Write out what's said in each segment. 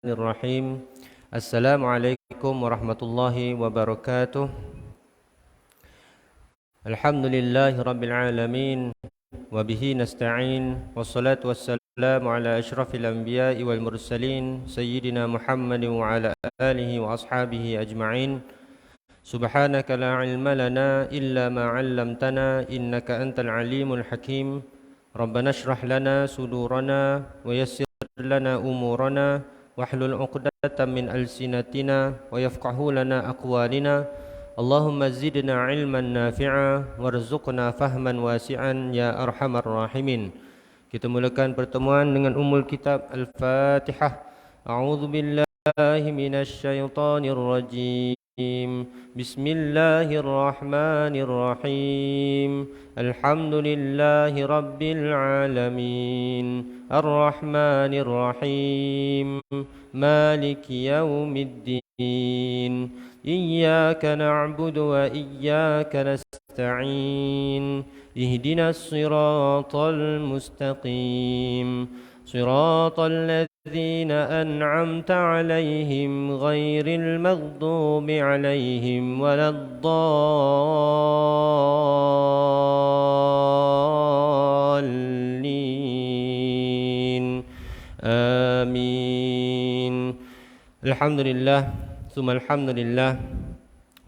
Bismillahirrahmanirrahim. Assalamualaikum warahmatullahi wabarakatuh. Alhamdulillahi rabbil alamin. Wabihi nasta'in. Wassalatu wassalamu ala ashrafil anbiya'i wal mursalin Sayyidina Muhammadin wa ala alihi wa ashabihi ajma'in. Subhanaka la ilma lana illa ma 'allamtana innaka antal alimul hakim. Rabbana shrah lana sudurana wa yassir lana umurana wahlul 'uqdatam min alsinatina wa yafqahu lana aqwalina. Allahumma zidna ilman nafi'a warzuqna fahman wasi'an ya arhamar rahimin. Kita mulakan pertemuan dengan Ummul Kitab Al-Fatihah. A'udzu billahi minasy syaithanir rajim. Bismillahirrahmanirrahim. Alhamdulillahi rabbil alamin. Ar-Rahmanir Rahim. Maliki yaumiddin. Iyyaka na'budu wa iyyaka nasta'in. Ihdinas siratal mustaqim. Siratal ladzina an'amta 'alaihim ghairil maghdubi 'alaihim waladdallin. Amin. Alhamdulillah, summa alhamdulillah.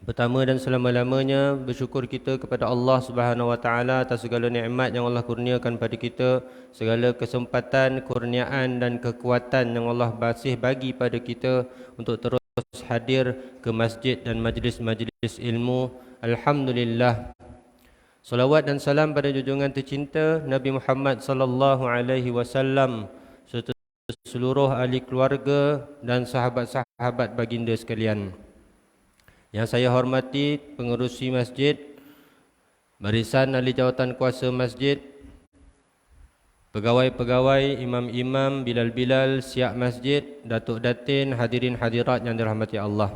Pertama dan selama-lamanya bersyukur kita kepada Allah Subhanahu wa taala atas segala nikmat yang Allah kurniakan pada kita, segala kesempatan, kurniaan dan kekuatan yang Allah masih bagi pada kita untuk terus hadir ke masjid dan majlis-majlis ilmu. Alhamdulillah. Salawat dan salam pada junjungan tercinta Nabi Muhammad sallallahu alaihi wasallam serta seluruh ahli keluarga dan sahabat-sahabat baginda sekalian. Yang saya hormati pengerusi masjid, barisan ahli jawatan kuasa masjid, pegawai-pegawai, imam-imam, bilal-bilal, siap masjid, datuk datin, hadirin hadirat yang dirahmati Allah.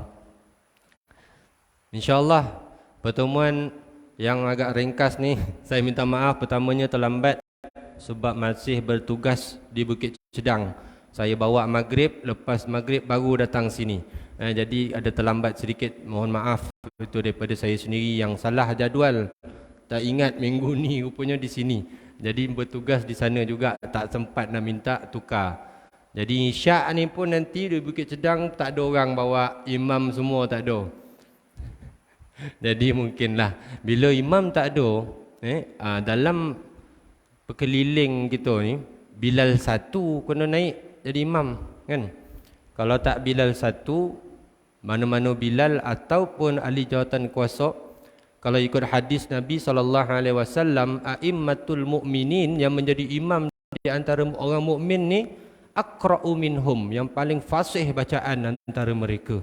InsyaAllah pertemuan yang agak ringkas ni, saya minta maaf pertamanya terlambat sebab masih bertugas di Bukit Cedang. Saya bawa maghrib, lepas maghrib baru datang sini. Jadi ada terlambat sedikit, mohon maaf. Itu daripada saya sendiri yang salah jadual. Tak ingat minggu ni rupanya di sini. Jadi bertugas di sana juga, tak sempat nak minta tukar. Jadi isyak ni pun nanti di Bukit Cedang tak ada orang bawa imam semua, tak ada. Jadi mungkinlah bila imam tak ada, dalam perkeliling kita ni, Bilal satu kena naik jadi imam, kan? Kalau tak Bilal satu, mana-mana Bilal ataupun ahli jawatan kuasa, kalau ikut hadis Nabi SAW, a'immatul mu'minin, yang menjadi imam di antara orang mukmin ni, aqra'u minhum, yang paling fasih bacaan antara mereka.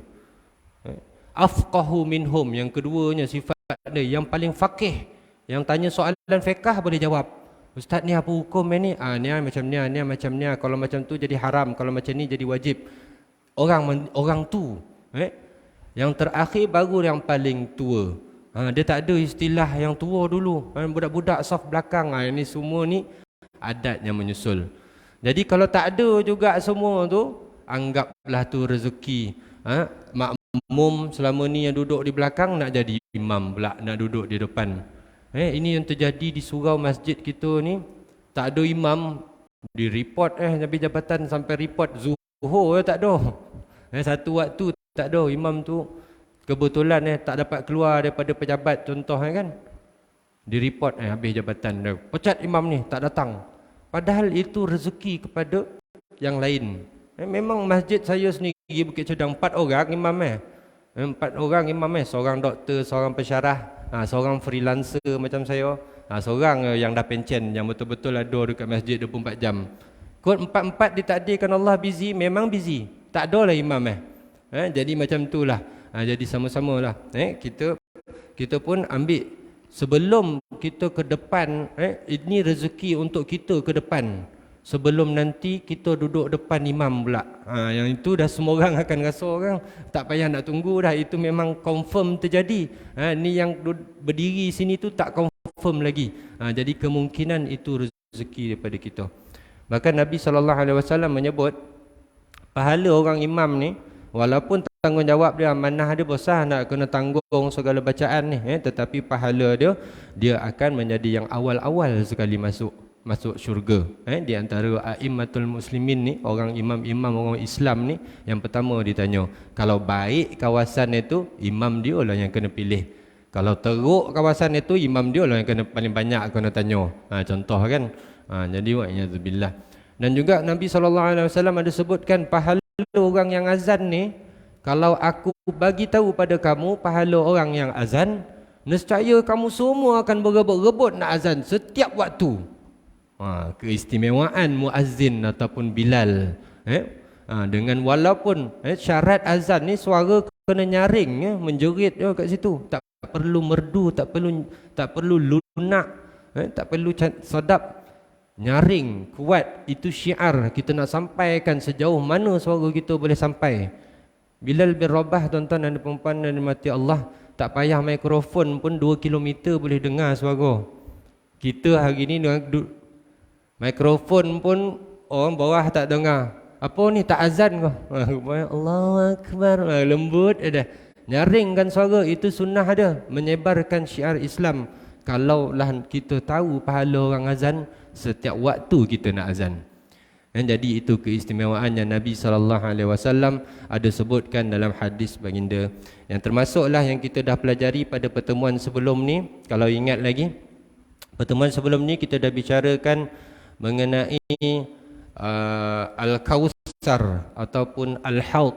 Afqahu minhum, yang keduanya sifat dia, yang paling faqih, yang tanya soalan fiqh boleh jawab. Ustaz ni apa hukum ni? Ni macam ni, ni macam ni. Kalau macam tu jadi haram, kalau macam ni jadi wajib. Orang tu, yang terakhir baru yang paling tua. Dia tak ada istilah yang tua dulu. Budak-budak saf belakang. Ini semua ni adat yang menyusul. Jadi kalau tak ada juga semua tu, anggaplah tu rezeki. Makmum selama ni yang duduk di belakang nak jadi imam pula, nak duduk di depan. Ini yang terjadi di surau masjid kita ni. Tak ada imam, di report Nabi jabatan sampai report Zuhur tak ada. Satu waktu tak ada imam tu, kebetulan tak dapat keluar daripada pejabat contoh kan. Di report habis jabatan dah. Pecat imam ni tak datang. Padahal itu rezeki kepada yang lain. Memang masjid saya sendiri Bukit Cedang 4 orang imam 4 orang imam seorang doktor, seorang pensyarah, seorang freelancer macam saya, seorang yang dah pencen, yang betul-betul ada dekat masjid 24 jam. Kot 4-4 ditakdirkan Allah busy, memang busy. Tak ada lah imam jadi macam tu lah. Jadi sama-sama lah kita pun ambil sebelum kita ke depan. Ini rezeki untuk kita ke depan, sebelum nanti kita duduk depan imam pula. Yang itu dah semua orang akan rasa orang, tak payah nak tunggu dah, itu memang confirm terjadi. Ni yang berdiri sini tu tak confirm lagi. Jadi kemungkinan itu rezeki daripada kita. Bahkan Nabi SAW menyebut Pahala orang imam ni, walaupun tanggungjawab dia, amanah dia besar nak kena tanggung segala bacaan ni, tetapi pahala dia akan menjadi yang awal-awal sekali masuk syurga. Di antara a'immatul muslimin ni, orang imam-imam orang Islam ni, yang pertama ditanya, kalau baik kawasan itu, imam dia lah yang kena pilih. Kalau teruk kawasan itu, imam dia lah yang kena paling banyak kena tanya. Contoh kan. Jadi wa'iyadzubillah. Dan juga Nabi SAW ada sebutkan pahala orang yang azan ni, kalau aku bagi tahu pada kamu pahala orang yang azan, nescaya kamu semua akan berebut-rebut nak azan setiap waktu. Keistimewaan muazzin ataupun Bilal. Dengan walaupun syarat azan ni suara kena nyaring, menjerit kat situ. Tak perlu merdu, tak perlu lunak, tak perlu sedap. Nyaring, kuat, itu syiar. Kita nak sampaikan sejauh mana suara kita boleh sampai. Bilal bin Rabah, tuan-tuan dan puan-puan dan dimati Allah, tak payah mikrofon pun 2 kilometer boleh dengar suara. Kita hari ni mikrofon pun orang bawah tak dengar. Apa ni, tak azan ke? Allahu Akbar, lembut dah. Nyaringkan suara, itu sunnah ada, menyebarkan syiar Islam. Kalaulah kita tahu pahala orang azan, setiap waktu kita nak azan. Dan jadi itu keistimewaan yang Nabi SAW ada sebutkan dalam hadis baginda, yang termasuklah yang kita dah pelajari pada pertemuan sebelum ni. Kalau ingat lagi, pertemuan sebelum ni kita dah bicarakan mengenai Al-Kautsar ataupun Al-Haud.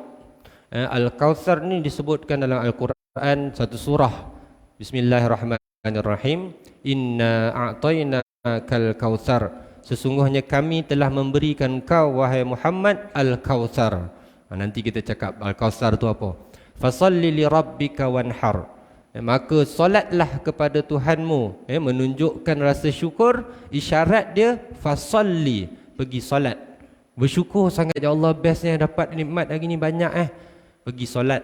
Al-Kautsar ni disebutkan dalam Al-Quran satu surah. Bismillahirrahmanirrahim. Inna a'tainakal kautsar, sesungguhnya kami telah memberikan kau wahai Muhammad Al-Kautsar. Nanti kita cakap Al-Kautsar tu apa. Fasalli li rabbika wanhar, maka solatlah kepada Tuhanmu, menunjukkan rasa syukur. Isyarat dia fasalli, pergi solat. Bersyukur sangat, ya Allah, bestnya dapat nikmat hari ni banyak, pergi solat.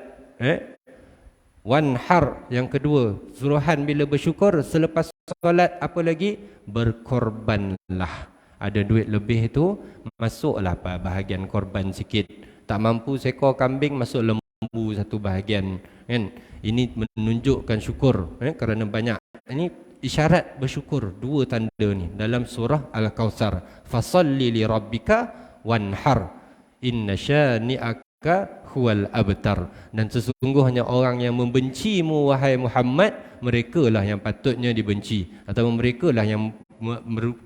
Wanhar, yang kedua, suruhan bila bersyukur selepas solat apa lagi? Berkorbanlah. Ada duit lebih tu, masuklah bahagian korban sikit. Tak mampu seekor kambing, masuk lembu satu bahagian, kan? Ini menunjukkan syukur, kerana banyak. Ini isyarat bersyukur, dua tanda ni dalam surah Al-Kautsar. Fasalli li rabbika wanhar, inna syani'aka huwal abtar. Dan sesungguhnya orang yang membencimu wahai Muhammad, merekalah yang patutnya dibenci, atau merekalah yang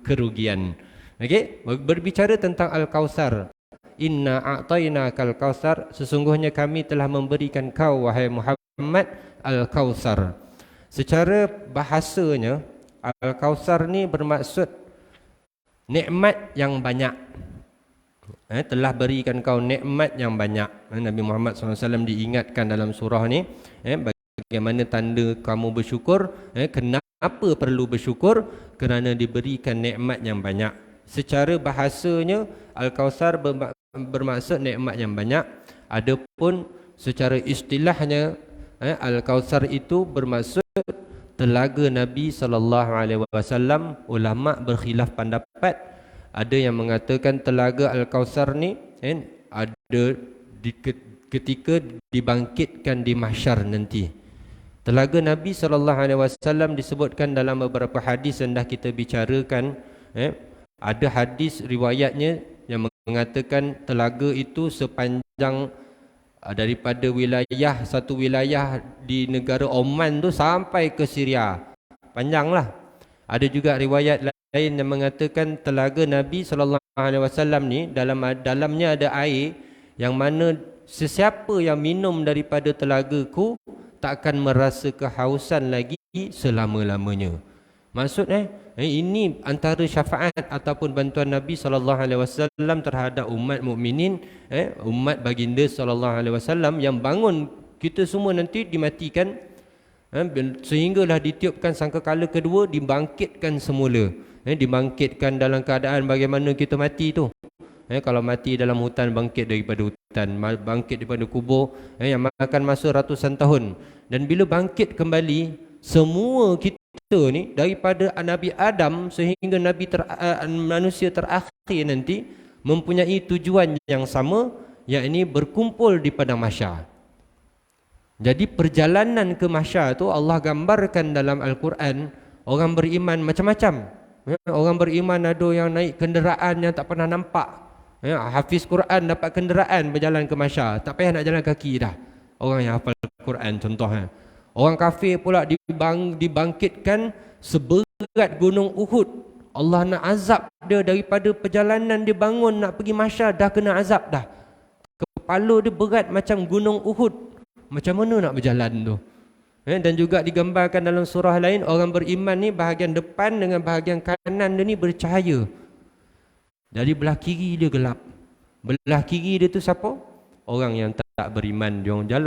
kerugian. Okey, berbicara tentang Al-Kautsar. Inna a'tainakal kautsar, sesungguhnya kami telah memberikan kau wahai Muhammad Al-Kautsar. Secara bahasanya Al-Kautsar ni bermaksud nikmat yang banyak. Telah berikan kau nikmat yang banyak. Nabi Muhammad SAW diingatkan dalam surah ni, bagaimana tanda kamu bersyukur. Kenapa perlu bersyukur? Kerana diberikan nikmat yang banyak. Secara bahasanya Al-Kautsar bermaksud nikmat yang banyak. Adapun secara istilahnya, Al-Kautsar itu bermaksud telaga Nabi SAW. Ulama berkhilaf pendapat. Ada yang mengatakan telaga Al-Kautsar ni ada ketika dibangkitkan di mahsyar nanti. Telaga Nabi SAW disebutkan dalam beberapa hadis yang dah kita bicarakan. Ada hadis riwayatnya yang mengatakan telaga itu sepanjang daripada satu wilayah di negara Oman tu sampai ke Syria. Panjanglah. Ada juga riwayat lain yang mengatakan telaga Nabi SAW ni dalamnya ada air yang mana sesiapa yang minum daripada telagaku tak akan merasa kehausan lagi selama-lamanya. Maksud ini antara syafaat ataupun bantuan Nabi SAW terhadap umat mukminin, umat baginda SAW yang bangun kita semua nanti dimatikan, sehinggalah ditiupkan sangkakala kedua, dibangkitkan semula. Dibangkitkan dalam keadaan bagaimana kita mati tu. Kalau mati dalam hutan, bangkit daripada hutan, bangkit daripada kubur, yang makan masa ratusan tahun. Dan bila bangkit kembali, semua kita ni daripada Nabi Adam sehingga manusia terakhir nanti mempunyai tujuan yang sama, yakni berkumpul di padang mahsyar. Jadi perjalanan ke mahsyar tu Allah gambarkan dalam Al-Quran. Orang beriman macam-macam. Orang beriman ada yang naik kenderaan yang tak pernah nampak. Hafiz Quran dapat kenderaan berjalan ke mahsyar, tak payah nak jalan kaki dah. Orang yang hafal Quran contohnya. Orang kafir pula dibangkitkan seberat gunung Uhud. Allah nak azab dia daripada perjalanan dia bangun nak pergi mahsyar dah kena azab dah. Kepala dia berat macam gunung Uhud. Macam mana nak berjalan tu? Dan juga digambarkan dalam surah lain, orang beriman ni bahagian depan dengan bahagian kanan dia ni bercahaya. Jadi belah kiri dia gelap. Belah kiri dia tu siapa? Orang yang tak beriman. Dia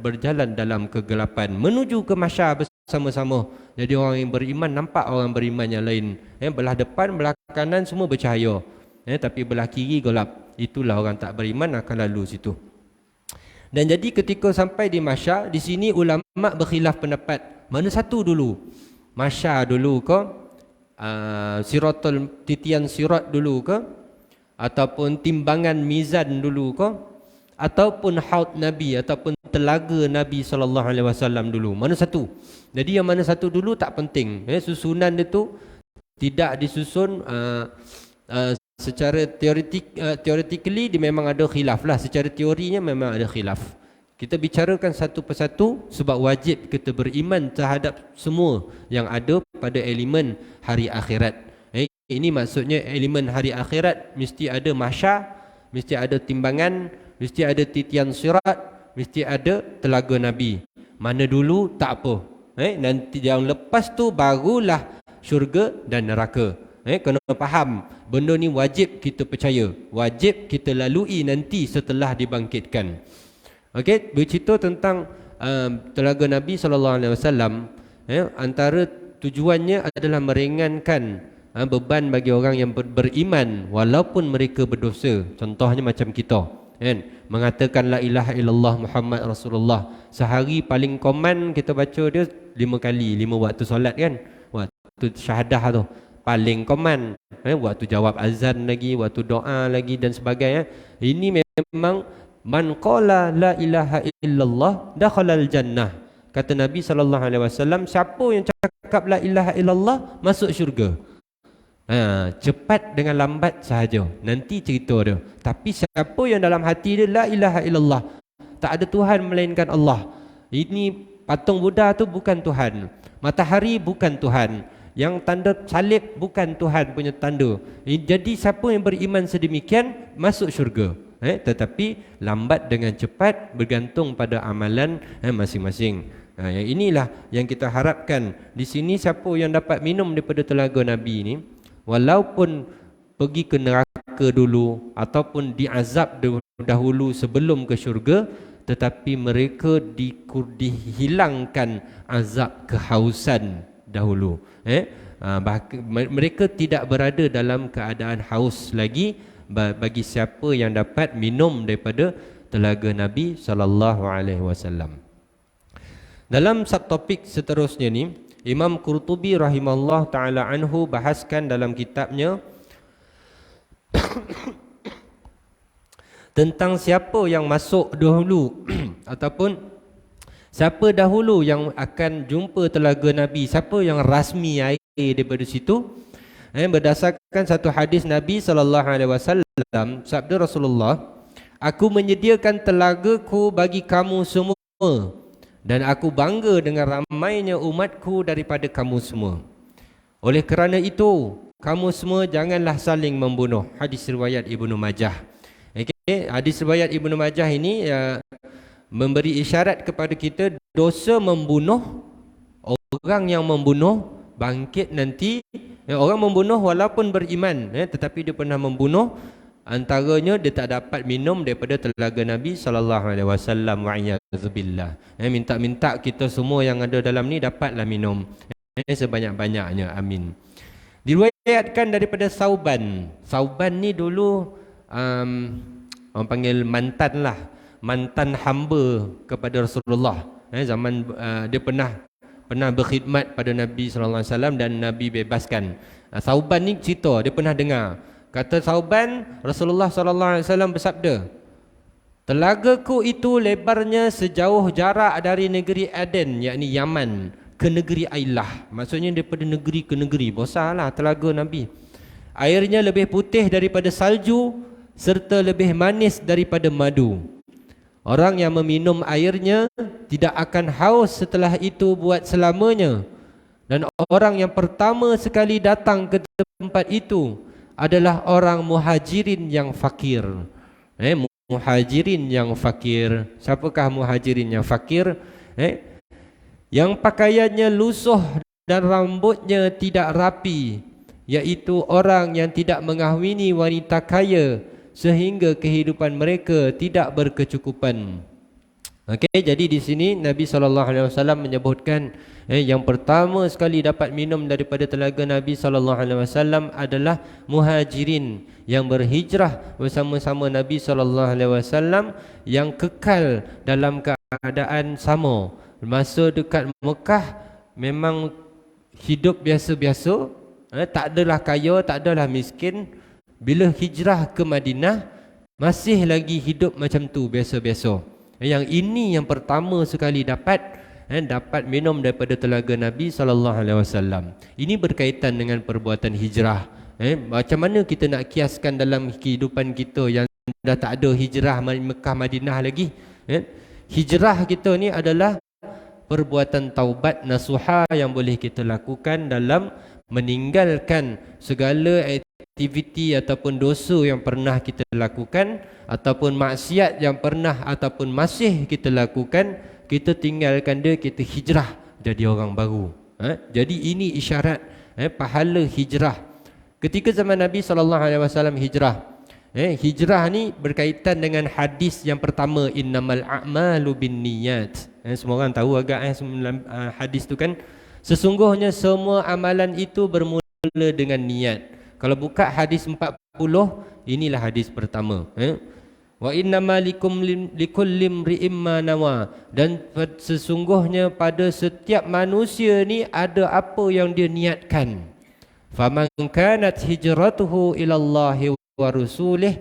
berjalan dalam kegelapan menuju ke mahsyar bersama-sama. Jadi orang yang beriman nampak orang beriman yang lain. Belah depan, belah kanan semua bercahaya. Tapi belah kiri gelap. Itulah orang tak beriman akan lalu situ. Dan jadi ketika sampai di mahsyar, di sini ulama berkhilaf pendapat. Mana satu dulu? Mahsyar dulu ke? Titian sirat dulu ke? Ataupun timbangan mizan dulu ke? Ataupun haud Nabi, ataupun telaga Nabi SAW dulu? Mana satu? Jadi yang mana satu dulu tak penting. Susunan itu tidak disusun secara theoretically dia memang ada khilaf lah. Secara teorinya memang ada khilaf. Kita bicarakan satu persatu sebab wajib kita beriman terhadap semua yang ada pada elemen hari akhirat. Ini maksudnya elemen hari akhirat mesti ada mahsyar, mesti ada timbangan, mesti ada titian sirat, mesti ada telaga Nabi. Mana dulu tak apa. Nanti yang lepas tu barulah syurga dan neraka. Kena faham, benda ni wajib kita percaya, wajib kita lalui nanti setelah dibangkitkan. Okey, bercerita tentang telaga Nabi SAW. Antara tujuannya adalah meringankan beban bagi orang yang beriman walaupun mereka berdosa. Contohnya macam kita, mengatakan la ilaha illallah Muhammad Rasulullah. Sehari paling common kita baca dia 5 kali, 5 waktu solat kan, waktu syahadah tu paling common. Waktu jawab azan lagi, waktu doa lagi dan sebagainya. Ini memang man qala la ilaha illallah dakhalal jannah. Kata Nabi SAW, siapa yang cakap la ilaha illallah masuk syurga. Cepat dengan lambat sahaja, nanti cerita dia. Tapi siapa yang dalam hati dia la ilaha illallah, tak ada Tuhan melainkan Allah. Ini patung Buddha tu bukan Tuhan, matahari bukan Tuhan, yang tanda salib bukan Tuhan punya tanda. Jadi siapa yang beriman sedemikian masuk syurga. Tetapi lambat dengan cepat bergantung pada amalan masing-masing. Yang inilah yang kita harapkan. Di sini siapa yang dapat minum daripada telaga Nabi ni, walaupun pergi ke neraka dulu ataupun diazab dahulu sebelum ke syurga, tetapi mereka dihilangkan azab kehausan dahulu. Mereka tidak berada dalam keadaan haus lagi bagi siapa yang dapat minum daripada telaga Nabi SAW. Dalam subtopik seterusnya ni, Imam Qurtubi rahimahullah ta'ala anhu bahaskan dalam kitabnya tentang siapa yang masuk dahulu ataupun siapa dahulu yang akan jumpa telaga Nabi, siapa yang rasmi air daripada situ. Berdasarkan satu hadis Nabi SAW, sabda Rasulullah, aku menyediakan telagaku bagi kamu semua dan aku bangga dengan ramainya umatku daripada kamu semua. Oleh kerana itu, kamu semua janganlah saling membunuh. Hadis riwayat Ibnu Majah. Hadis riwayat Ibnu Majah ini memberi isyarat kepada kita dosa membunuh. Orang yang membunuh bangkit nanti. Orang membunuh walaupun beriman, tetapi dia pernah membunuh, antaranya dia tak dapat minum daripada telaga Nabi SAW. Wa'iyadzubillah. Minta-minta kita semua yang ada dalam ni dapatlah minum sebanyak-banyaknya. Amin. Diriwayatkan daripada Sauban. Sauban ni dulu orang panggil mantan lah, mantan hamba kepada Rasulullah. Zaman dia pernah berkhidmat pada Nabi SAW dan Nabi bebaskan. Sauban ni cerita, dia pernah dengar. Kata Sauban, Rasulullah SAW bersabda, Telagaku itu lebarnya sejauh jarak dari negeri Aden, yakni Yaman, ke negeri Ailah. Maksudnya daripada negeri ke negeri. Besarlah telaga Nabi. Airnya lebih putih daripada salju, serta lebih manis daripada madu. Orang yang meminum airnya tidak akan haus setelah itu buat selamanya. Dan orang yang pertama sekali datang ke tempat itu adalah orang muhajirin yang fakir. Muhajirin yang fakir. Siapakah muhajirin yang fakir? Yang pakaiannya lusuh dan rambutnya tidak rapi, iaitu orang yang tidak mengahwini wanita kaya sehingga kehidupan mereka tidak berkecukupan. Okey, jadi di sini Nabi SAW menyebutkan yang pertama sekali dapat minum daripada telaga Nabi SAW adalah muhajirin yang berhijrah bersama-sama Nabi SAW, yang kekal dalam keadaan sama. Masa dekat Mekah memang hidup biasa-biasa, tak adalah kaya, tak adalah miskin. Bila hijrah ke Madinah, masih lagi hidup macam tu, biasa-biasa. Yang ini yang pertama sekali dapat minum daripada telaga Nabi SAW. Ini berkaitan dengan perbuatan hijrah. Macam mana kita nak kiaskan dalam kehidupan kita yang dah tak ada hijrah Mekah Madinah lagi? Hijrah kita ni adalah perbuatan taubat nasuha yang boleh kita lakukan dalam meninggalkan segala aktiviti ataupun dosa yang pernah kita lakukan, ataupun maksiat yang pernah ataupun masih kita lakukan. Kita tinggalkan dia, kita hijrah jadi orang baru. Jadi ini isyarat pahala hijrah. Ketika zaman Nabi SAW hijrah, hijrah ni berkaitan dengan hadis yang pertama, innamal a'malu binniyat. Semua orang tahu agak hadis tu kan, sesungguhnya semua amalan itu bermula dengan niat. Kalau buka hadis 40, inilah hadis pertama. Wa innama likulli imri'in ma nawa, dan sesungguhnya pada setiap manusia ni ada apa yang dia niatkan. Faman kanat hijratuhu ila Allahi wa rasulih,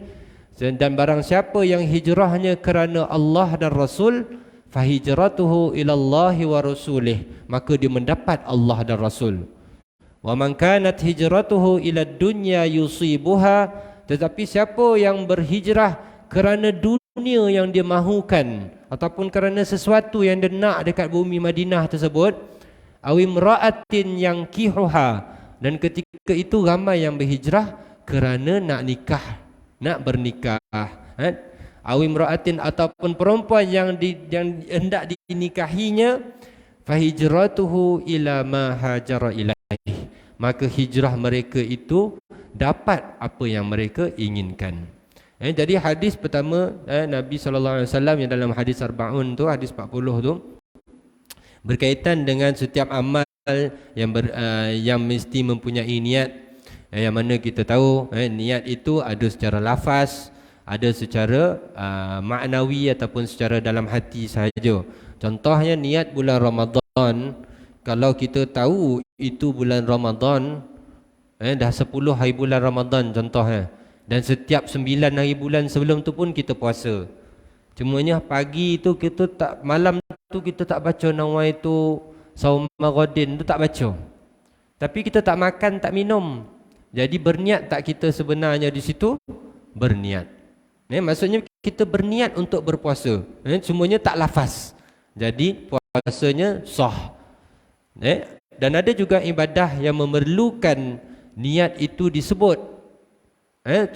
dan barang siapa yang hijrahnya kerana Allah dan Rasul, fahijratuhu ila Allahi wa rasulih, maka dia mendapat Allah dan Rasul. Wa man kanat hijratuhu ila dunya yusibuha, tetapi siapa yang berhijrah kerana dunia yang dia mahukan ataupun kerana sesuatu yang dia nak dekat bumi Madinah tersebut, awimra'atin yang kihuha, dan ketika itu ramai yang berhijrah kerana nak nikah, nak bernikah. Awimra'atin, ataupun perempuan yang hendak dinikahinya, fahijratuhu ila ma hajara ilaih, maka hijrah mereka itu dapat apa yang mereka inginkan. Jadi hadis pertama Nabi SAW yang dalam hadis Arba'un tu, hadis 40 tu, berkaitan dengan setiap amal yang mesti mempunyai niat. Yang mana kita tahu niat itu ada secara lafaz, ada secara maknawi ataupun secara dalam hati sahaja. Contohnya niat bulan Ramadan, kalau kita tahu itu bulan Ramadan, dah 10 hari bulan Ramadan contohnya, dan setiap 9 hari bulan sebelum tu pun kita puasa. Cumanya pagi tu kita tak, malam tu kita tak baca nawai tu saum maghadin tu, tak baca. Tapi kita tak makan, tak minum. Jadi berniat tak kita sebenarnya di situ? Berniat. Maksudnya kita berniat untuk berpuasa. Semuanya tak lafaz. Jadi puasanya sah. Dan ada juga ibadah yang memerlukan niat itu disebut.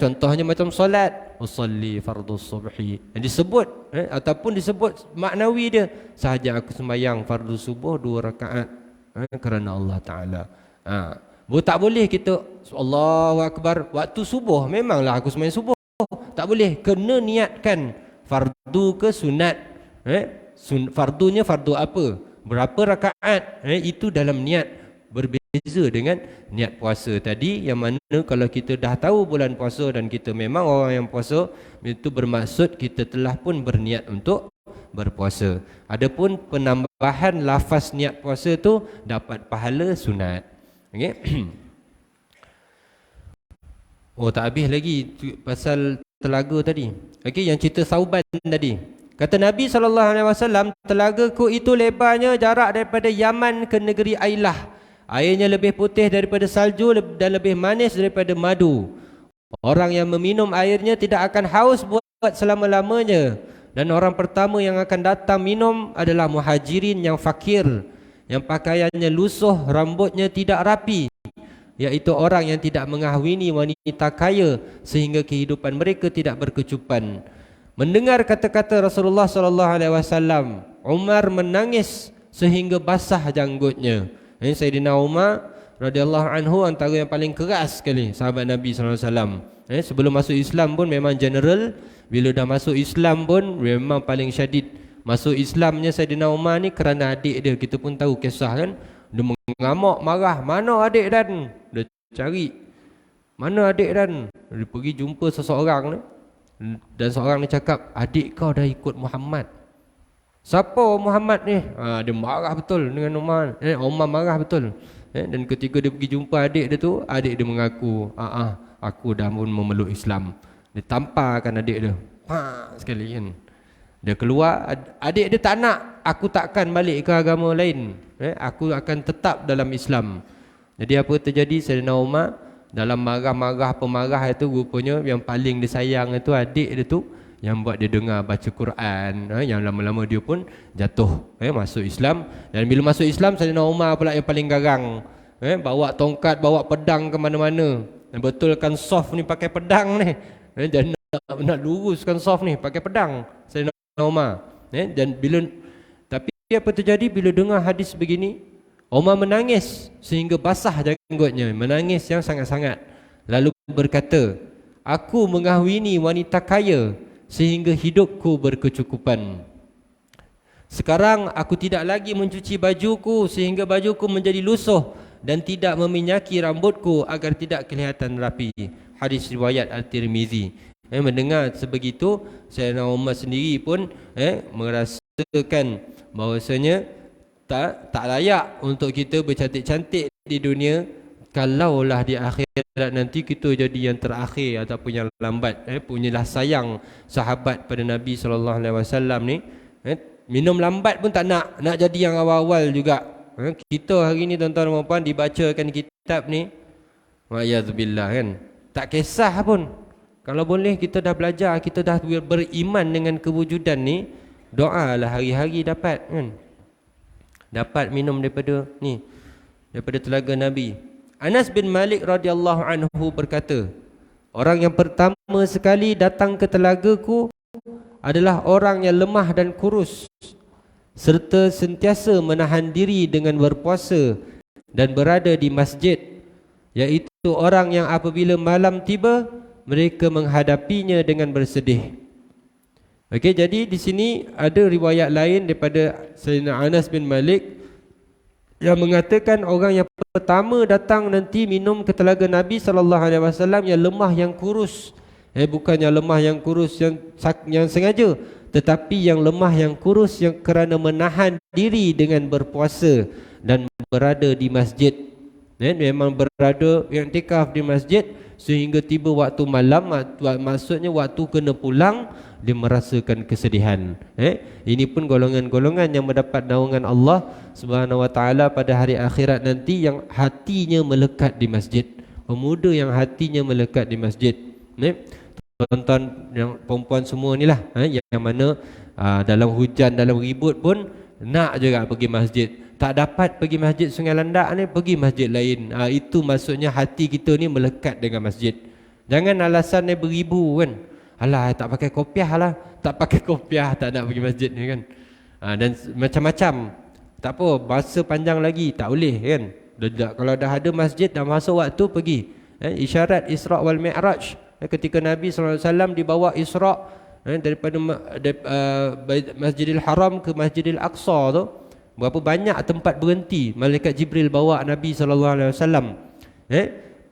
Contohnya macam solat, usalli fardhu subhi, disebut ataupun disebut maknawi dia, sahaja aku sembahyang fardu subuh 2 rakaat kerana Allah Taala. Tak boleh kita Allahu akbar waktu subuh, memanglah aku sembahyang subuh, tak boleh, kena niatkan fardu ke sunat. Fardunya fardu apa, berapa rakaat, itu dalam niat. Berbeza dengan niat puasa tadi, yang mana kalau kita dah tahu bulan puasa dan kita memang orang yang puasa, itu bermaksud kita telah pun berniat untuk berpuasa. Adapun penambahan lafaz niat puasa tu dapat pahala sunat. Okay? Oh, tak habis lagi pasal telaga tadi. Okey, yang cerita Sauban tadi. Kata Nabi SAW, telagaku itu lebarnya jarak daripada Yaman ke negeri Ailah. Airnya lebih putih daripada salju dan lebih manis daripada madu. Orang yang meminum airnya tidak akan haus buat selama-lamanya. Dan orang pertama yang akan datang minum adalah muhajirin yang fakir, yang pakaiannya lusuh, rambutnya tidak rapi, iaitu orang yang tidak mengahwini wanita kaya sehingga kehidupan mereka tidak berkecupan. Mendengar kata-kata Rasulullah SAW, Umar menangis sehingga basah janggutnya. Sayyidina Umar radhiyallahu anhu antara yang paling keras sekali sahabat Nabi SAW. Sebelum masuk Islam pun memang general, bila dah masuk Islam pun memang paling syadid. Masuk Islamnya Sayyidina Umar ni kerana adik dia, kita pun tahu kisah kan. Dia mengamuk marah, mana adik dan? Dia cari, mana adik dan? Dia pergi jumpa seseorang ni, dan seorang ni cakap, adik kau dah ikut Muhammad. Siapa Muhammad ni? Dia marah betul dengan Umar. Umar marah betul. Dan ketika dia pergi jumpa adik dia tu, adik dia mengaku, aku dah pun memeluk Islam. Dia tamparkan adik dia, sekali kan. Dia keluar, adik dia tak nak, aku takkan balik ke agama lain. Aku akan tetap dalam Islam. Jadi apa terjadi? Sayyidina Umar dalam marah-marah pemarah itu, rupanya yang paling disayang itu adik dia tu, yang buat dia dengar baca Quran. Yang lama-lama dia pun jatuh, masuk Islam. Dan bila masuk Islam, Sayyidina Umar pula yang paling garang, bawa tongkat, bawa pedang ke mana-mana. Betulkan soft ni pakai pedang ni, dan nak luruskan soft ni pakai pedang Sayyidina Umar. Dan bila, tapi apa terjadi bila dengar hadis begini? Umar menangis sehingga basah janggutnya, menangis yang sangat-sangat. Lalu berkata, aku mengahwini wanita kaya sehingga hidupku berkecukupan. Sekarang aku tidak lagi mencuci bajuku sehingga bajuku menjadi lusuh, dan tidak meminyaki rambutku agar tidak kelihatan rapi. Hadis riwayat Al-Tirmizi. Mendengar sebegitu, Sayyidina Umar sendiri pun merasakan bahawasanya tak layak untuk kita bercantik-cantik di dunia, kalaulah di akhirat nanti kita jadi yang terakhir ataupun yang lambat. Punyalah sayang sahabat pada Nabi SAW ni, minum lambat pun tak nak jadi yang awal-awal juga. Kita hari ni tuan-tuan dan puan dibacakan kitab ni, wa'iyadzubillah kan, tak kisah pun. Kalau boleh kita dah belajar, kita dah beriman dengan kewujudan ni, doalah hari-hari dapat kan, dapat minum daripada ni, daripada telaga Nabi. Anas bin Malik radhiyallahu anhu berkata, orang yang pertama sekali datang ke telagaku adalah orang yang lemah dan kurus, serta sentiasa menahan diri dengan berpuasa dan berada di masjid, iaitu orang yang apabila malam tiba, mereka menghadapinya dengan bersedih. Okey, jadi di sini ada riwayat lain daripada Sayyidina Anas bin Malik yang mengatakan orang yang pertama datang nanti minum ke telaga Nabi SAW yang lemah, yang kurus. Bukan yang lemah yang kurus yang sengaja, tetapi yang lemah yang kurus yang kerana menahan diri dengan berpuasa dan berada di masjid. Memang berada i'tikaf di masjid sehingga tiba waktu malam, maksudnya waktu kena pulang, dia merasakan kesedihan. Ini pun golongan-golongan yang mendapat naungan Allah Subhanahu Wa Taala pada hari akhirat nanti, yang hatinya melekat di masjid. Pemuda yang hatinya melekat di masjid. Tuan-tuan yang perempuan semua ni lah, yang mana dalam hujan, dalam ribut pun nak juga pergi masjid. Tak dapat pergi masjid Sungai Landak ni, pergi masjid lain. Itu maksudnya hati kita ni melekat dengan masjid. Jangan alasan ni beribu kan, alah tak pakai kopiah lah, tak pakai kopiah tak nak pergi masjid ni kan. Dan macam-macam. Tak apa, masa panjang lagi tak boleh kan. Kalau dah ada masjid, dah masuk waktu pergi. Isyarat Isra' wal Mi'raj, ketika Nabi SAW dibawa Isra' daripada Masjidil Haram ke Masjidil Aqsa tu, berapa banyak tempat berhenti Malaikat Jibril bawa Nabi SAW,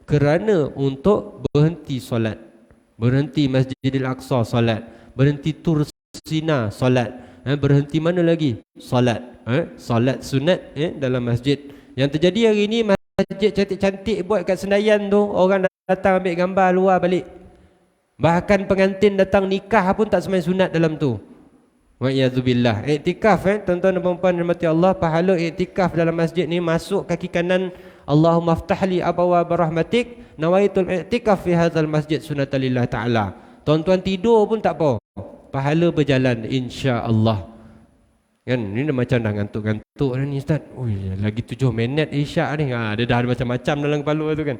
kerana untuk berhenti solat, berhenti Masjidil Aqsa solat, berhenti Tur Sina solat, berhenti mana lagi? Solat, solat sunat dalam masjid. Yang terjadi hari ini, masjid cantik-cantik buat kat Senayan tu, orang datang ambil gambar luar balik. Bahkan pengantin datang nikah pun tak sembahyang sunat dalam tu. Wa'iyadzubillah. Iktikaf tuan-tuan dan puan-puan rahmati Allah, pahala iktikaf dalam masjid ni, masuk kaki kanan Allahumma aftahli abwaab rahmatik nawaitul iktikaf fi hadzal masjid sunatalillah taala. Tuan-tuan tidur pun tak apa, pahala berjalan insya-Allah. Kan ni dah macam dah ngantuk-ngantuk dah ni ustaz. Ui, lagi 7 minit isyak ni. Dia dah ada macam-macam dalam kepala tu kan.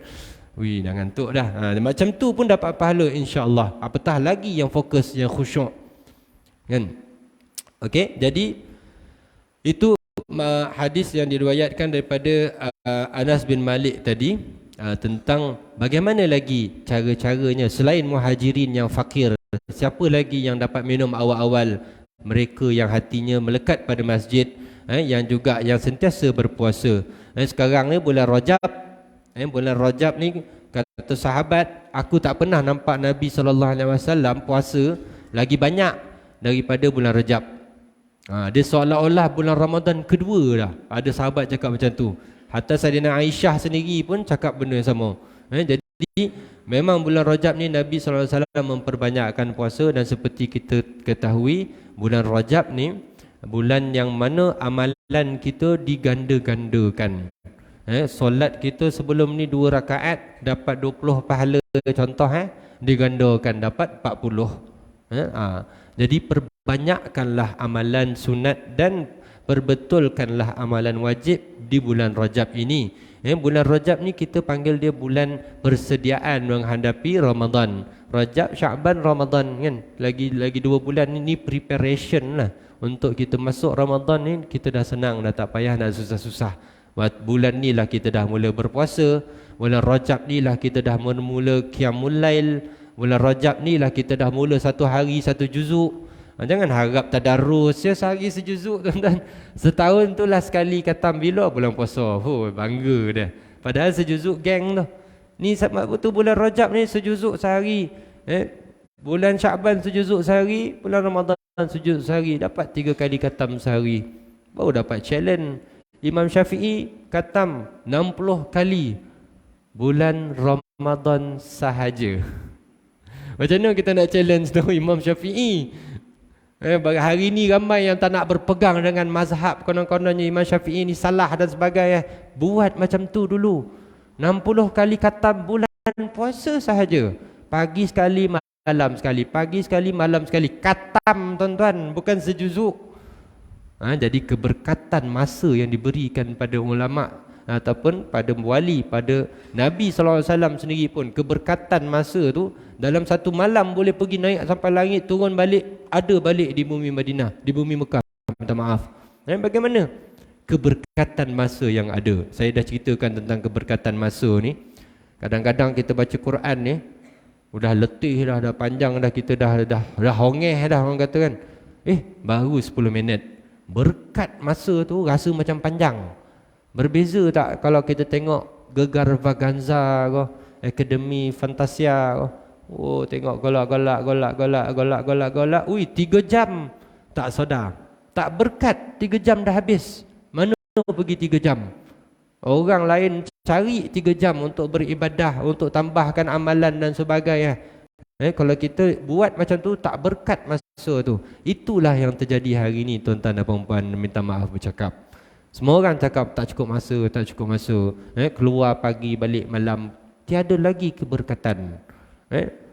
Ui, dah ngantuk dah. Macam tu pun dapat pahala insya-Allah. Apatah lagi yang fokus, yang khusyuk. Kan? Okey, jadi itu hadis yang diriwayatkan daripada Anas bin Malik tadi, tentang bagaimana lagi cara-caranya selain muhajirin yang fakir, siapa lagi yang dapat minum awal-awal, mereka yang hatinya melekat pada masjid, yang juga yang sentiasa berpuasa. Sekarang ni bulan Rajab, bulan Rajab ni kata sahabat, aku tak pernah nampak Nabi SAW puasa lagi banyak daripada bulan Rajab. Dia seolah-olah bulan Ramadan kedua dah. Ada sahabat cakap macam tu. Hatta Sayyidina Aisyah sendiri pun cakap benda yang sama. Jadi memang bulan Rajab ni Nabi SAW memperbanyakkan puasa. Dan seperti kita ketahui, bulan Rajab ni bulan yang mana amalan kita diganda-gandakan. Solat kita sebelum ni 2 rakaat dapat 20 pahala, contoh digandakan dapat 40. Jadi perbanyakkanlah amalan sunat dan perbetulkanlah amalan wajib di bulan Rajab ini. Bulan Rajab ni kita panggil dia bulan persediaan menghadapi Ramadan. Rajab, Syaban, Ramadan kan. Lagi 2 bulan ni preparation lah untuk kita masuk Ramadan ni. Kita dah senang, dah tak payah nak susah-susah. Bulan ni lah kita dah mula berpuasa. Bulan Rajab ni lah kita dah mula qiyamul lail. Bulan Rajab ni lah kita dah mula 1 hari 1 juzuk. Jangan harap tadarus ya sehari sejuzuk tuan-tuan. Setahun tu lah sekali khatam. Bila bulan puasa, bangga dah. Padahal sejuzuk geng tu. Ni betul bulan Rajab ni sejuzuk sehari. Bulan Syaban sejuzuk sehari. Bulan Ramadan sejuzuk sehari. Dapat 3 kali khatam sehari. Baru dapat challenge. Imam Syafi'i khatam 60 kali bulan Ramadan sahaja. Macam mana kita nak challenge tu Imam Syafi'i? Hari ni ramai yang tak nak berpegang dengan mazhab konon-kononnya Imam Syafi'i ni salah dan sebagainya. Buat macam tu dulu. 60 kali khatam bulan puasa sahaja. Pagi sekali, malam sekali. Pagi sekali, malam sekali. Khatam tuan-tuan, bukan sejuzuk. Jadi keberkatan masa yang diberikan pada ulama' ataupun pada wali, pada Nabi SAW sendiri pun, keberkatan masa tu dalam 1 malam boleh pergi naik sampai langit, turun balik, ada balik di bumi Madinah, di bumi Mekah, minta maaf. Dan bagaimana keberkatan masa yang ada? Saya dah ceritakan tentang keberkatan masa ni. Kadang-kadang kita baca Quran ni udah letih dah panjang dah, kita dah hongeh dah orang kata kan. Baru 10 minit. Berkat masa tu rasa macam panjang. Berbeza tak kalau kita tengok Gegar Vaganza ke, Akademi Fantasia ke. Tengok golak. Ui, 3 jam tak sedar. Tak berkat, 3 jam dah habis. Mana pergi 3 jam? Orang lain cari 3 jam untuk beribadah, untuk tambahkan amalan dan sebagainya. Kalau kita buat macam tu, tak berkat masa tu. Itulah yang terjadi hari ni tuan-tuan dan puan-puan, minta maaf bercakap. Semua orang cakap tak cukup masa. Keluar pagi, balik malam. Tiada lagi keberkatan.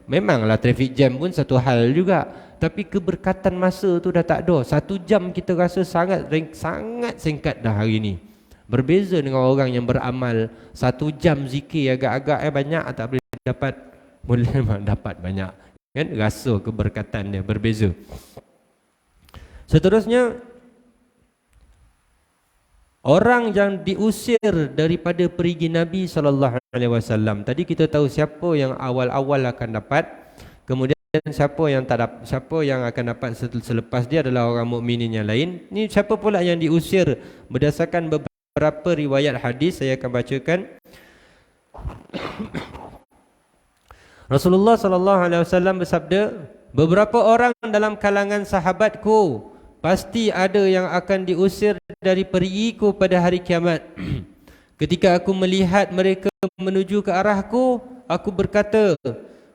Memanglah traffic jam pun satu hal juga. Tapi keberkatan masa tu dah tak ada. 1 jam kita rasa sangat singkat dah hari ni. Berbeza dengan orang yang beramal 1 jam zikir agak-agak banyak tak boleh dapat. Boleh dapat banyak. Kan? Rasa keberkatan dia berbeza. Seterusnya, orang yang diusir daripada perigi Nabi SAW. Tadi kita tahu siapa yang awal-awal akan dapat, kemudian siapa yang tak dapat, siapa yang akan dapat selepas dia adalah orang mukminin yang lain. Ni siapa pula yang diusir berdasarkan beberapa riwayat hadis saya akan bacakan. Rasulullah SAW bersabda, beberapa orang dalam kalangan sahabatku pasti ada yang akan diusir dari perigiku pada hari kiamat. Ketika aku melihat mereka menuju ke arahku, aku berkata,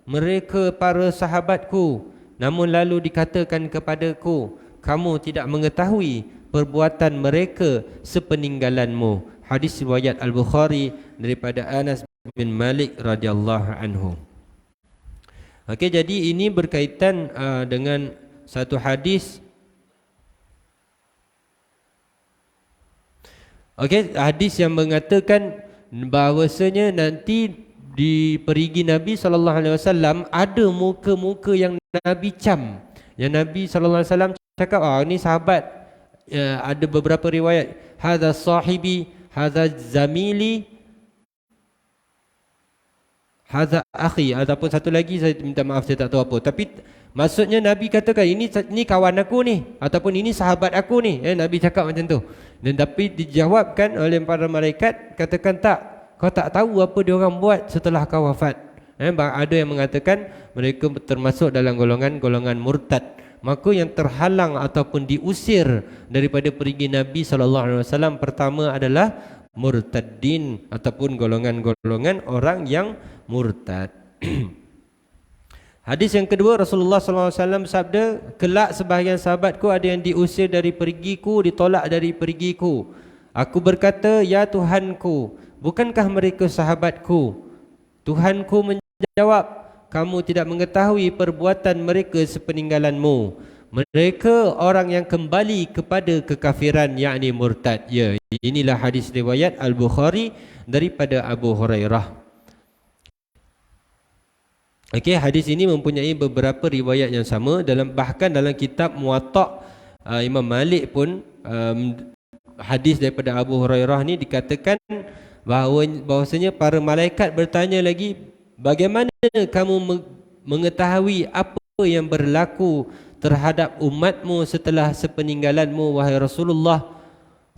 mereka para sahabatku. Namun lalu dikatakan kepadaku, kamu tidak mengetahui perbuatan mereka sepeninggalanmu. Hadis riwayat Al-Bukhari daripada Anas bin Malik radhiyallahu anhu. Okey, jadi ini berkaitan dengan satu hadis. Okey, hadis yang mengatakan bahawasanya nanti di perigi Nabi SAW ada muka-muka yang Nabi cam, yang Nabi SAW cakap, ini sahabat. Ada beberapa riwayat, hadza sahibi, hadza zamili, hadza akhi, ataupun satu lagi saya minta maaf saya tak tahu apa, tapi maksudnya Nabi katakan ini kawan aku ni, ataupun ini sahabat aku ni. Nabi cakap macam tu. Dan tapi dijawabkan oleh para malaikat, katakan tak, kau tak tahu apa dia orang buat setelah kau wafat. Ada yang mengatakan mereka termasuk dalam golongan murtad. Maka yang terhalang ataupun diusir daripada perigi Nabi SAW pertama adalah murtaddin, ataupun golongan-golongan orang yang murtad. Hadis yang kedua, Rasulullah SAW bersabda, kelak sebahagian sahabatku ada yang diusir dari perigiku, ditolak dari perigiku. Aku berkata, ya Tuhanku, bukankah mereka sahabatku? Tuhanku menjawab, kamu tidak mengetahui perbuatan mereka sepeninggalanmu. Mereka orang yang kembali kepada kekafiran, yakni murtad. Ya, inilah hadis riwayat Al-Bukhari daripada Abu Hurairah. Okey, hadis ini mempunyai beberapa riwayat yang sama, bahkan dalam kitab Muwatta' Imam Malik pun hadis daripada Abu Hurairah ni dikatakan bahawasanya para malaikat bertanya lagi, bagaimana kamu mengetahui apa yang berlaku terhadap umatmu setelah sepeninggalanmu, wahai Rasulullah?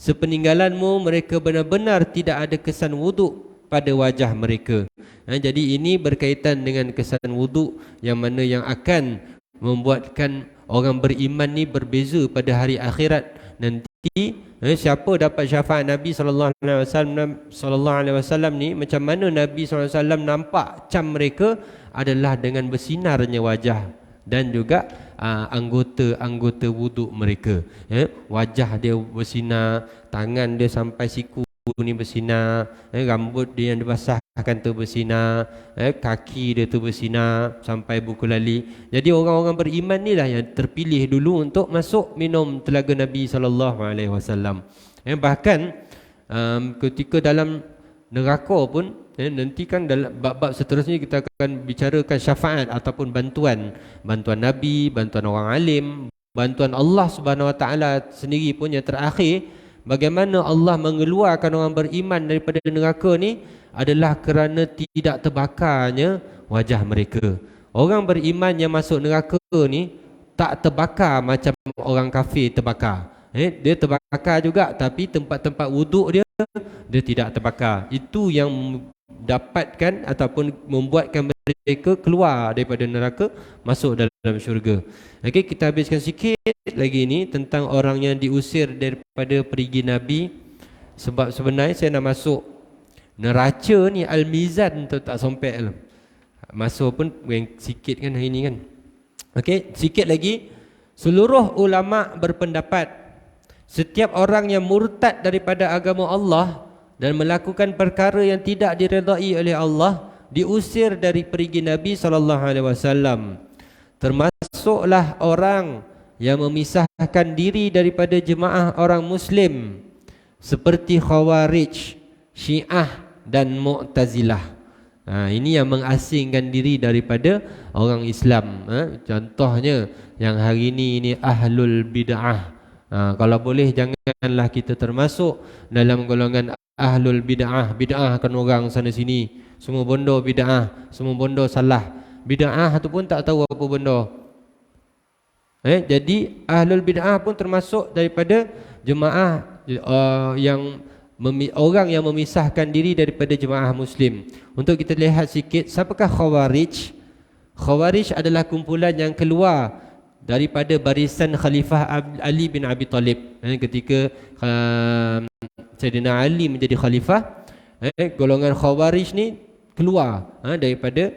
Sepeninggalanmu mereka benar-benar tidak ada kesan wuduk pada wajah mereka. Jadi ini berkaitan dengan kesan wuduk yang mana yang akan membuatkan orang beriman ni berbeza pada hari akhirat nanti. Siapa dapat syafaat Nabi SAW ni, macam mana Nabi SAW nampak cam mereka adalah dengan bersinarnya wajah dan juga anggota-anggota wuduk mereka. Wajah dia bersinar, tangan dia sampai siku ni bersinar, rambut dia yang dibasahkan tu bersinar, kaki dia tu bersinar sampai buku lali. Jadi orang-orang beriman ni lah yang terpilih dulu untuk masuk minum telaga Nabi SAW. Bahkan ketika dalam neraka pun, nanti kan dalam bab-bab seterusnya kita akan bicarakan syafaat ataupun bantuan Nabi, bantuan orang alim, bantuan Allah Subhanahu Wa Taala sendiri pun yang terakhir. Bagaimana Allah mengeluarkan orang beriman daripada neraka ni adalah kerana tidak terbakarnya wajah mereka. Orang beriman yang masuk neraka ni tak terbakar macam orang kafir terbakar. Dia terbakar juga, tapi tempat-tempat wuduk dia tidak terbakar. Itu yang dapatkan ataupun membuatkan mereka keluar daripada neraka, masuk dalam syurga. Okey, kita habiskan sikit lagi ni tentang orang yang diusir daripada perigi Nabi. Sebab sebenarnya saya nak masuk neraca ni, Al-Mizan tu tak sampai lah. Masuk pun yang sikit kan hari ni kan. Okey, sikit lagi. Seluruh ulama berpendapat setiap orang yang murtad daripada agama Allah dan melakukan perkara yang tidak diredai oleh Allah diusir dari perigi Nabi SAW. Termasuklah orang yang memisahkan diri daripada jemaah orang Muslim seperti Khawarij, Syiah dan Mu'tazilah. Ini yang mengasingkan diri daripada orang Islam. Contohnya yang hari ini Ahlul Bid'ah. Kalau boleh janganlah kita termasuk dalam golongan Ahlul Bid'ah. Bid'ah kan orang sana sini, semua bondo bid'ah, semua bondo salah. Bid'ah tu pun tak tahu apa benda. Jadi Ahlul Bid'ah pun termasuk daripada jemaah orang yang memisahkan diri daripada jemaah Muslim. Untuk kita lihat sikit, siapakah Khawarij? Khawarij adalah kumpulan yang keluar daripada barisan Khalifah Ali bin Abi Talib. Ketika Sayyidina Ali menjadi khalifah, golongan Khawarij ni keluar daripada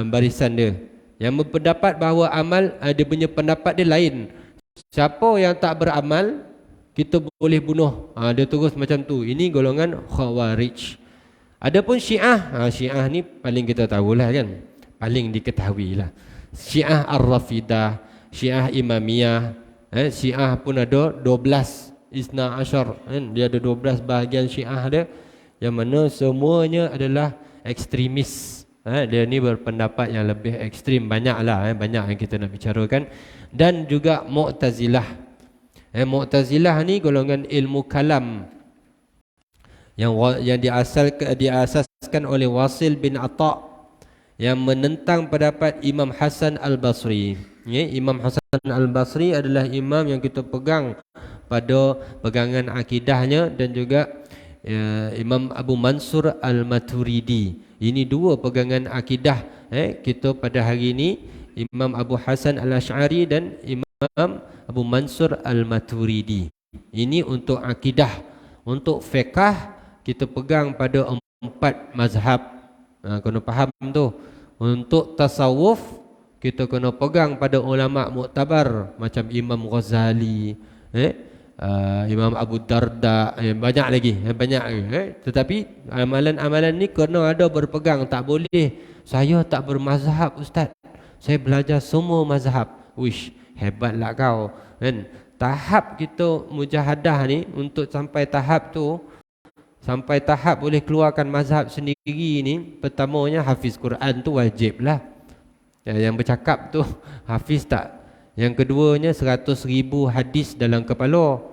barisan dia. Yang berpendapat bahawa amal, dia punya pendapat dia lain. Siapa yang tak beramal, kita boleh bunuh. Dia terus macam tu. Ini golongan Khawarij. Adapun Syiah, Syiah ni paling kita tahulah kan, paling diketahui lah. Syiah Ar-Rafidah, Syiah Imamiyah, Syiah pun ada 12 Isna Ashar kan? Dia ada 12 bahagian Syiah dia, yang mana semuanya adalah ekstremis. Dia ni berpendapat yang lebih ekstrim. Banyak lah, banyak yang kita nak bicarakan. Dan juga Mu'tazilah. Mu'tazilah ni golongan ilmu kalam yang diasaskan oleh Wasil bin Atha, yang menentang pendapat Imam Hasan Al-Basri. Imam Hasan Al-Basri adalah imam yang kita pegang pada pegangan akidahnya, dan juga Imam Abu Mansur Al-Maturidi. Ini dua pegangan akidah kita pada hari ini, Imam Abu Hasan Al-Ash'ari dan Imam Abu Mansur Al-Maturidi. Ini untuk akidah. Untuk fiqh kita pegang pada 4 mazhab. Kena faham tu. Untuk tasawuf kita kena pegang pada ulama muktabar macam Imam Ghazali, Imam Abu Darda, banyak lagi, Tetapi amalan-amalan ni kena ada berpegang. Tak boleh saya tak bermazhab ustaz, saya belajar semua mazhab. Wish, hebatlah kau kan. Tahap kita mujahadah ni, untuk sampai tahap tu, sampai tahap boleh keluarkan mazhab sendiri ni, pertamanya hafiz Quran tu wajib lah. Yang bercakap tu hafiz tak. Yang keduanya 100,000 hadis dalam kepala.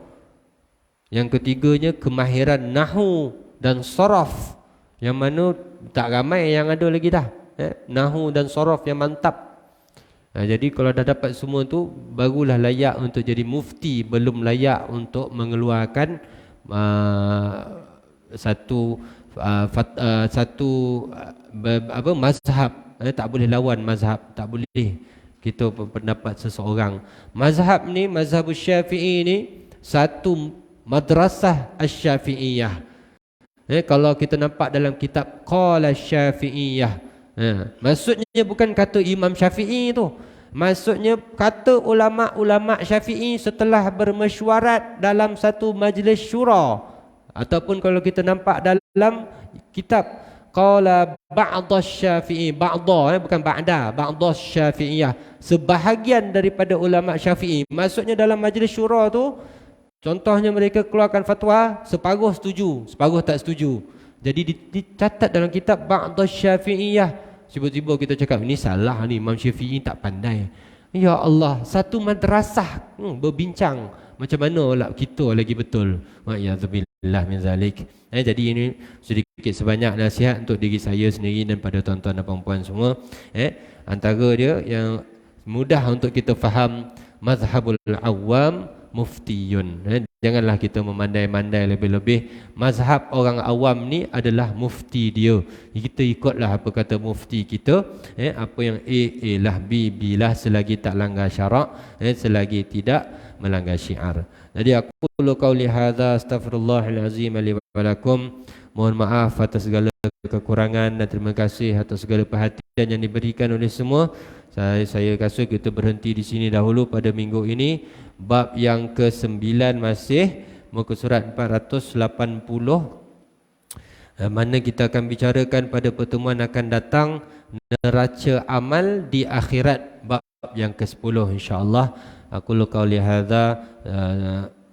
Yang ketiganya kemahiran nahu dan saraf, yang mana tak ramai yang ada lagi dah. Nahu dan saraf yang mantap. Jadi kalau dah dapat semua tu, barulah layak untuk jadi mufti. Belum layak untuk mengeluarkan satu mazhab. Tak boleh lawan mazhab, tak boleh kita berpendapat seseorang. Mazhab ni, mazhab Syafi'i ni, satu madrasah Asy-Syafi'iyah. Kalau kita nampak dalam kitab Qala Syafi'iyah, maksudnya bukan kata Imam Syafi'i tu. Maksudnya kata ulama-ulama Syafi'i setelah bermesyuarat dalam satu majlis syura. Ataupun kalau kita nampak dalam kitab Qala ba'da Syafi'i, ba'da bukan ba'da, ba'da Syafi'iyah, sebahagian daripada ulama Syafi'i. Maksudnya dalam majlis syura tu, contohnya mereka keluarkan fatwa, separuh setuju, separuh tak setuju. Jadi dicatat dalam kitab ba'da Syafi'iyah. Tiba-tiba kita cakap ini salah ni, Imam Syafi'i tak pandai. Ya Allah, satu madrasah berbincang macam mana lah kita lagi betul. Wa'iyadzubillah min zalik. Jadi ini sedikit sebanyak nasihat untuk diri saya sendiri dan pada tuan-tuan dan puan-puan semua. Antara dia yang mudah untuk kita faham, mazhabul awam muftiyun. Janganlah kita memandai-mandai lebih-lebih. Mazhab orang awam ni adalah mufti dia. Kita ikutlah apa kata mufti kita. Apa yang A lah, B lah, selagi tak langgar syarak, selagi tidak melanggar syiar. Jadi aku qauli hadza, astaghfirullahalazim li wa lakum. Mohon maaf atas segala kekurangan dan terima kasih atas segala perhatian yang diberikan oleh semua. Saya rasa kita berhenti di sini dahulu pada minggu ini. Bab yang ke-9 masih muka surat 480, mana kita akan bicarakan pada pertemuan akan datang neraca amal di akhirat, bab yang ke-10 insya-Allah. Aku qauli hadza,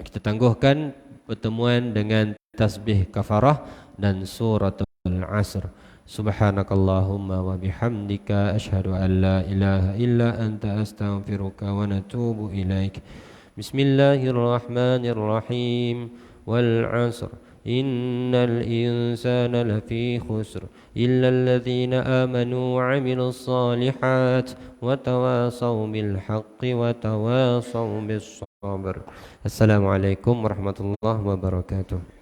kita tangguhkan pertemuan dengan tasbih kafarah dan suratul asr. Subhanakallahumma wa bihamdika asyhadu an la ilaha illa anta astaghfiruka wa natubu ilaik. Bismillahirrahmanirrahim. Wal 'asr innal insana lafi khusr illa alladhina amanu wa 'amilus solihat wa tawasaw bil haqqi wa tawasaw bis sabr. Assalamualaikum warahmatullahi wabarakatuh.